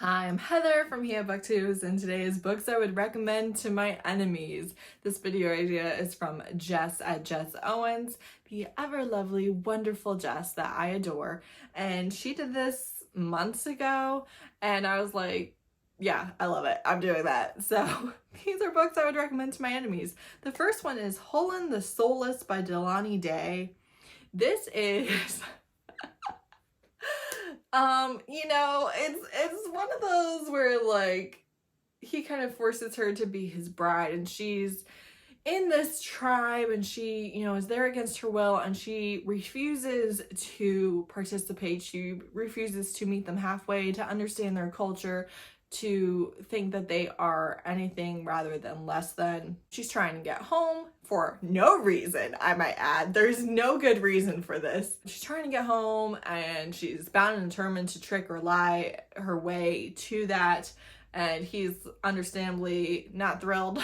Hi, I'm Heather from Here Booktubes, and today is books I would recommend to my enemies. This video idea is from Jess at Jess Owens, the ever lovely, wonderful Jess that I adore. And she did this months ago, and I was like, yeah, I love it. I'm doing that. So these are books I would recommend to my enemies. The first one is Holland The Soulless by Delani Day. This is it's one of those where like he kind of forces her to be his bride, and she's in this tribe and she, is there against her will, and she refuses to participate. She refuses to meet them halfway, to understand their culture, to think that they are anything rather than less than. She's trying to get home for no reason, I might add. There's no good reason for this. She's trying to get home, and she's bound and determined to trick or lie her way to that, and he's understandably not thrilled.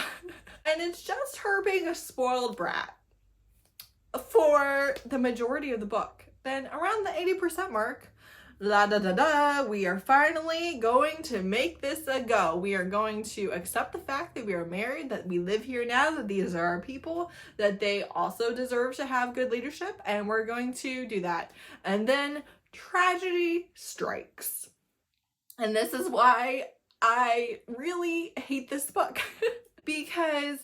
And it's just her being a spoiled brat for the majority of the book. Then around the 80% mark, we are finally going to make this a go. We are going to accept the fact that we are married, that we live here now, that these are our people, that they also deserve to have good leadership, and we're going to do that. And then tragedy strikes. And this is why I really hate this book. Because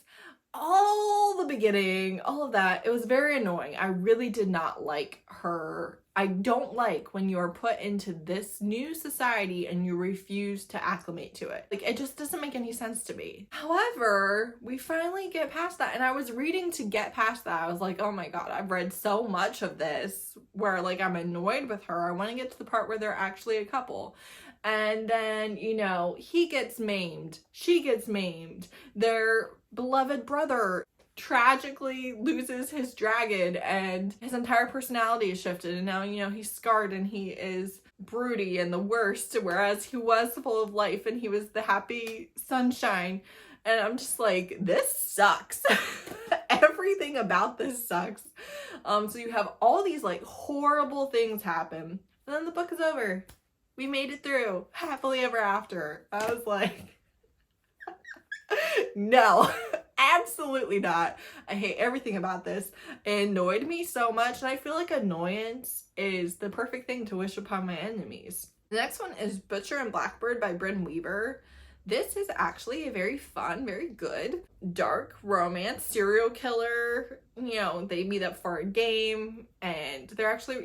all the beginning, all of that, it was very annoying. I really did not like her. I don't like when you're put into this new society and you refuse to acclimate to it. Like, it just doesn't make any sense to me. However, we finally get past that, and I was reading to get past that. I was like, oh my god, I've read so much of this where like I'm annoyed with her. I want to get to the part where they're actually a couple. And then, he gets maimed. She gets maimed. Their beloved brother tragically loses his dragon, and his entire personality is shifted. And now, he's scarred and he is broody and the worst, whereas he was full of life and he was the happy sunshine. And I'm just like, this sucks. Everything about this sucks. So you have all these like horrible things happen, and then the book is over. We made it through happily ever after. I was like, no, absolutely not. I hate everything about this. It annoyed me so much, and I feel like annoyance is the perfect thing to wish upon my enemies. The next one is Butcher and Blackbird by Bryn Weaver. This is actually a very fun, very good, dark romance, serial killer. They meet up for a game, and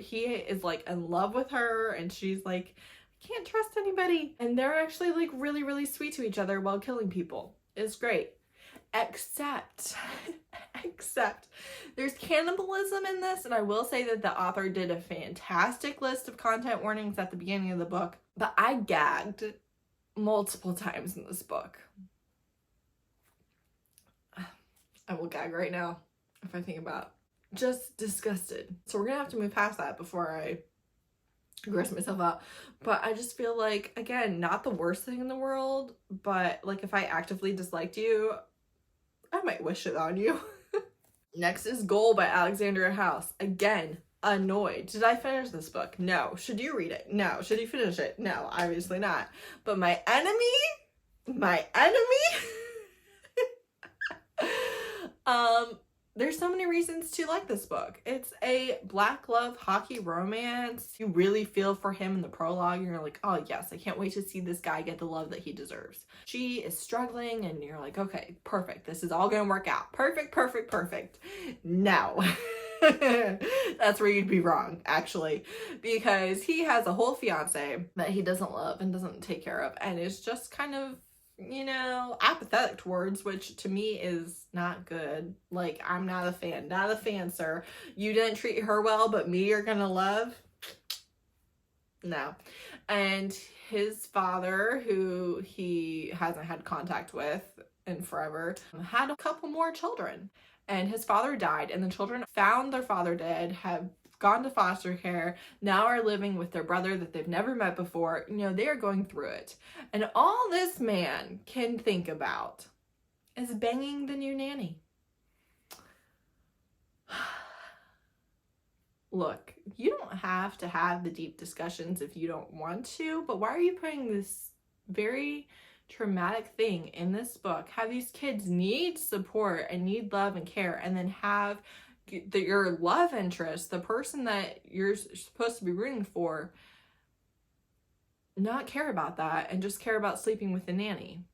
he is like in love with her, and she's like, can't trust anybody. And they're actually like really, really sweet to each other while killing people. It's great. Except there's cannibalism in this, and I will say that the author did a fantastic list of content warnings at the beginning of the book, but I gagged multiple times in this book. I will gag right now if I think about it. Just disgusted. So we're gonna have to move past that before I gross myself out. But I just feel like, again, not the worst thing in the world, but like if I actively disliked you, I might wish it on you. Next is Goal by Alexandria House. Again, annoyed. Did I finish this book? No. Should you read it? No. Should you finish it? No, obviously not. But my enemy, there's so many reasons to like this book. It's a black love hockey romance. You really feel for him in the prologue. You're like, oh yes, I can't wait to see this guy get the love that he deserves. She is struggling, and you're like, okay, perfect. This is all gonna work out. Perfect. No. That's where you'd be wrong, actually, because he has a whole fiance that he doesn't love and doesn't take care of, and is just kind of apathetic towards, which to me is not good. Like, I'm not a fan, sir. You didn't treat her well, but me you're gonna love? No. And his father, who he hasn't had contact with in forever, had a couple more children, and his father died, and the children found their father dead, have gone to foster care, now are living with their brother that they've never met before. They are going through it. And all this man can think about is banging the new nanny. Look, you don't have to have the deep discussions if you don't want to, but why are you putting this very traumatic thing in this book, have these kids need support and need love and care, and then have your love interest, the person that you're supposed to be rooting for, not care about that and just care about sleeping with the nanny,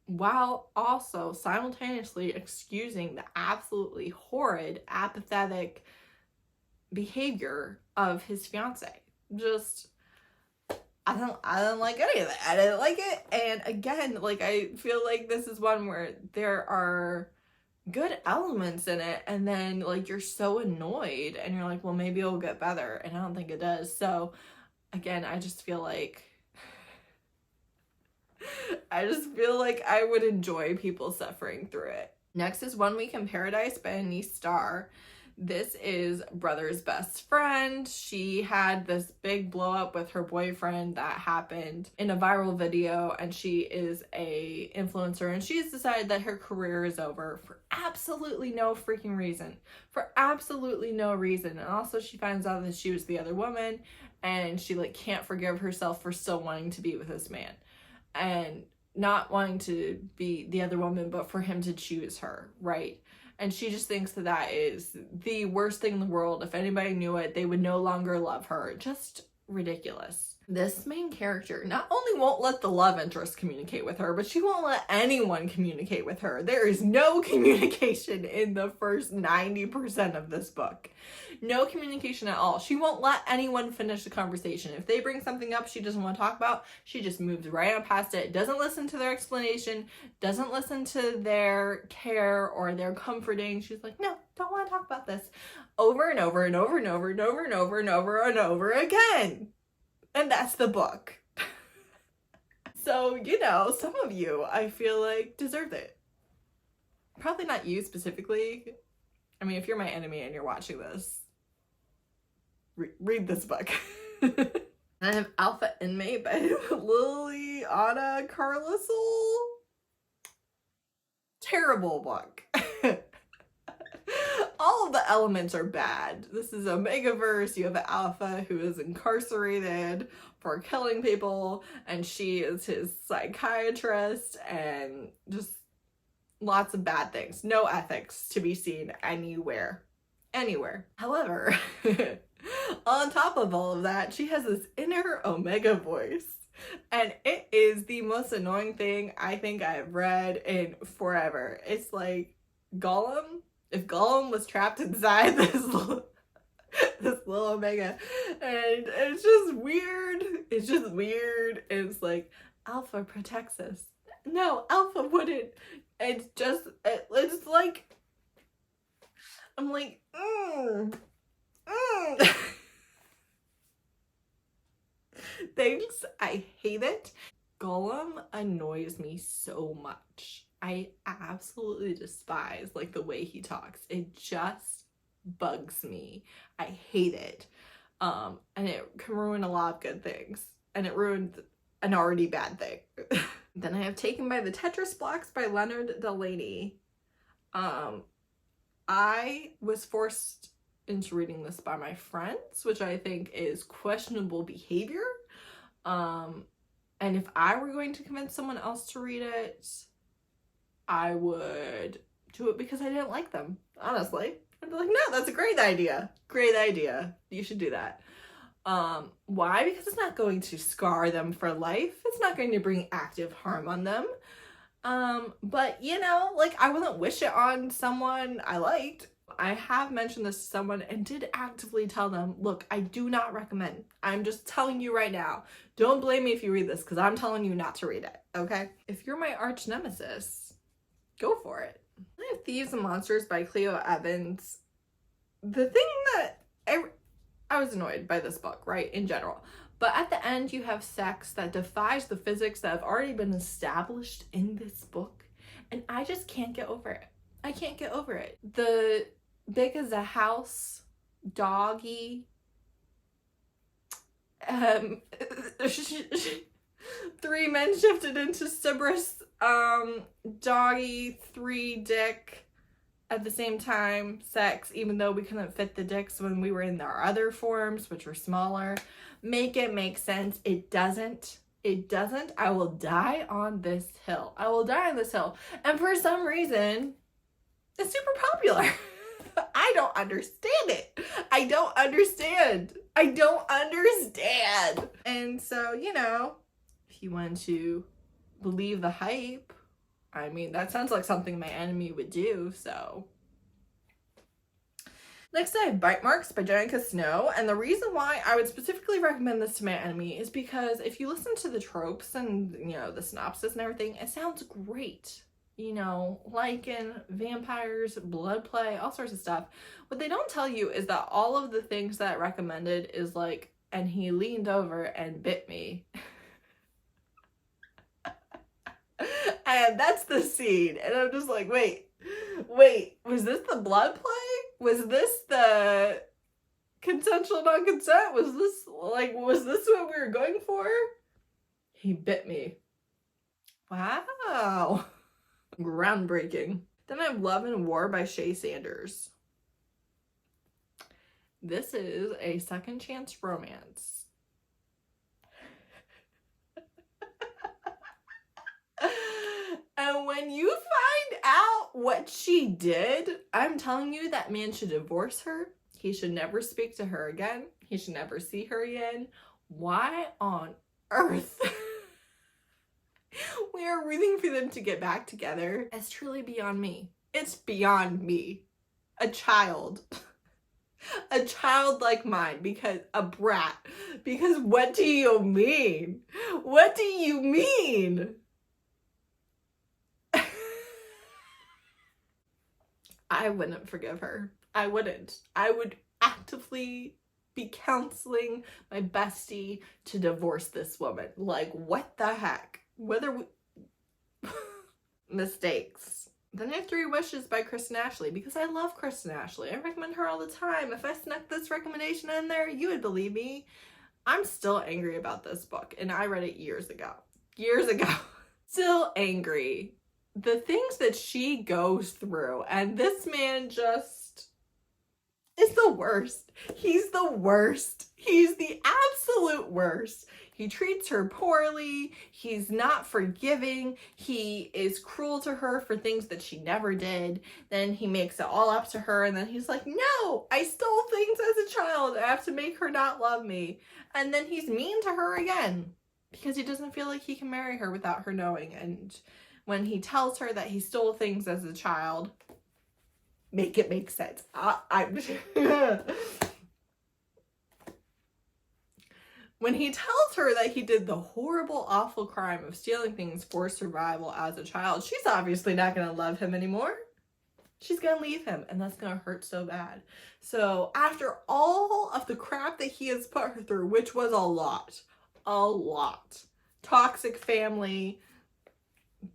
while also simultaneously excusing the absolutely horrid, apathetic behavior of his fiance. Just, I don't like any of it. I didn't like it. And again, like, I feel like this is one where there are good elements in it, and then like you're so annoyed and you're like, well, maybe it'll get better, and I don't think it does. So again, I just feel like I would enjoy people suffering through it. Next is One Week in Paradise by Anise Starr. This is Brother's best friend. She had this big blow up with her boyfriend that happened in a viral video, and she is a influencer, and she's decided that her career is over for absolutely no freaking reason. For absolutely no reason. And also she finds out that she was the other woman, and she like can't forgive herself for still wanting to be with this man. And not wanting to be the other woman, but for him to choose her, right? And she just thinks that that is the worst thing in the world. If anybody knew it, they would no longer love her. Just ridiculous. This main character not only won't let the love interest communicate with her, but she won't let anyone communicate with her. There is no communication in the first 90% of this book. No communication at all. She won't let anyone finish the conversation. If they bring something up she doesn't want to talk about, she just moves right on past it. Doesn't listen to their explanation, doesn't listen to their care or their comforting. She's like, no, don't want to talk about this. Over and over and over and over and over and over and over and over again. And that's the book. So, you know, some of you, I feel like, deserve it. Probably not you specifically. I mean, if you're my enemy and you're watching this, read this book. I have Alpha Inmate by Liliana Carlisle. Terrible book. All of the elements are bad. This is Omegaverse. You have Alpha, who is incarcerated for killing people, and she is his psychiatrist, and just lots of bad things. No ethics to be seen anywhere. Anywhere. However, on top of all of that, she has this inner Omega voice. And it is the most annoying thing I think I've read in forever. It's like Gollum. If Gollum was trapped inside this little Omega, and it's just weird. It's just weird. It's like, Alpha protects us. No, Alpha wouldn't. It's like, I'm like, Thanks, I hate it. Gollum annoys me so much. I absolutely despise like the way he talks. It just bugs me. I hate it. And it can ruin a lot of good things. And it ruined an already bad thing. Then I have Taken by the Tetris Blocks by Leonard Delaney. I was forced into reading this by my friends, which I think is questionable behavior. And if I were going to convince someone else to read it, I would do it because I didn't like them, honestly. I'd be like, no, that's a great idea. Great idea. You should do that. Why? Because it's not going to scar them for life. It's not going to bring active harm on them. But you know, like, I wouldn't wish it on someone I liked. I have mentioned this to someone and did actively tell them, look, I do not recommend. I'm just telling you right now. Don't blame me if you read this, because I'm telling you not to read it, okay? If you're my arch nemesis, go for it. I have Thieves and Monsters by Cleo Evans. The thing that I was annoyed by this book, right, in general. But at the end, you have sex that defies the physics that have already been established in this book. And I just can't get over it. I can't get over it. The big as a house, doggy, 3 men shifted into Cerberus, doggy, 3 dick at the same time, sex, even though we couldn't fit the dicks when we were in our other forms, which were smaller. Make it make sense. It doesn't. It doesn't. I will die on this hill. I will die on this hill. And for some reason, it's super popular. I don't understand it. I don't understand. I don't understand. And so, you know, if you want to believe the hype, I mean, that sounds like something my enemy would do, so. Next, I have Bite Marks by Jenica Snow, and the reason why I would specifically recommend this to my enemy is because if you listen to the tropes and, you know, the synopsis and everything, it sounds great. You know, like in vampires, blood play, all sorts of stuff. What they don't tell you is that all of the things that recommended is like, and he leaned over and bit me. And that's the scene. And I'm just like, wait, was this the blood play? Was this the consensual non-consent? Was this what we were going for? He bit me. Wow. Groundbreaking. Then I have Love and War by Shay Sanders. This is a second chance romance. And when you find out what she did, I'm telling you, that man should divorce her. He should never speak to her again. He should never see her again. Why on earth we are rooting for them to get back together? It's truly beyond me. It's beyond me. A child. A child like mine, because a brat. Because what do you mean? What do you mean? I wouldn't forgive her. I wouldn't. I would actively be counseling my bestie to divorce this woman. Like, what the heck? Whether we... Mistakes. Then I have Three Wishes by Kristen Ashley, because I love Kristen Ashley. I recommend her all the time. If I snuck this recommendation in there, you would believe me. I'm still angry about this book, and I read it years ago. Years ago. Still angry. The things that she goes through, and this man just is the worst. He's the worst. He's the absolute worst. He treats her poorly. He's not forgiving. He is cruel to her for things that she never did. Then he makes it all up to her, and then he's like, no, I stole things as a child. I have to make her not love me. And then he's mean to her again because he doesn't feel like he can marry her without her knowing. And when he tells her that he stole things as a child, make it make sense. When he tells her that he did the horrible, awful crime of stealing things for survival as a child, she's obviously not going to love him anymore. She's going to leave him, and that's going to hurt so bad. So after all of the crap that he has put her through, which was a lot, toxic family,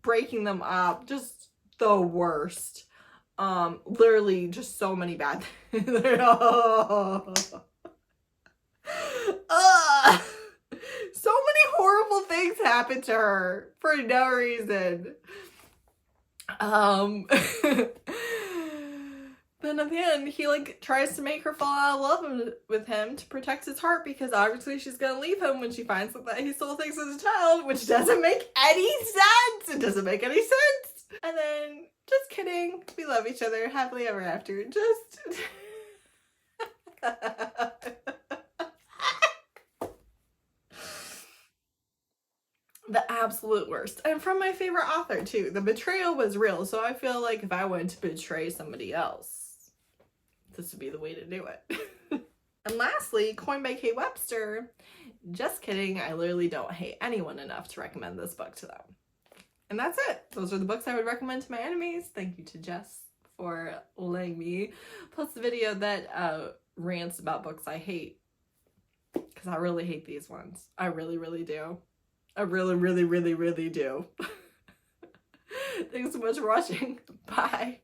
breaking them up, just the worst. Literally just so many bad things. So many horrible things happened to her for no reason. Then at the end, he like tries to make her fall out of love with him to protect his heart, because obviously she's gonna leave him when she finds out that he stole things as a child, which doesn't make any sense. It doesn't make any sense. And then, just kidding, we love each other happily ever after. Just the absolute worst. And from my favorite author too. The betrayal was real, so I feel like if I wanted to betray somebody else, this would be the way to do it. And lastly, Coin by Kate Webster. Just kidding, I literally don't hate anyone enough to recommend this book to them. And that's it. Those are the books I would recommend to my enemies. Thank you to Jess for letting me post the video that rants about books I hate. Because I really hate these ones. I really, really do. I really, really, really, really do. Thanks so much for watching. Bye.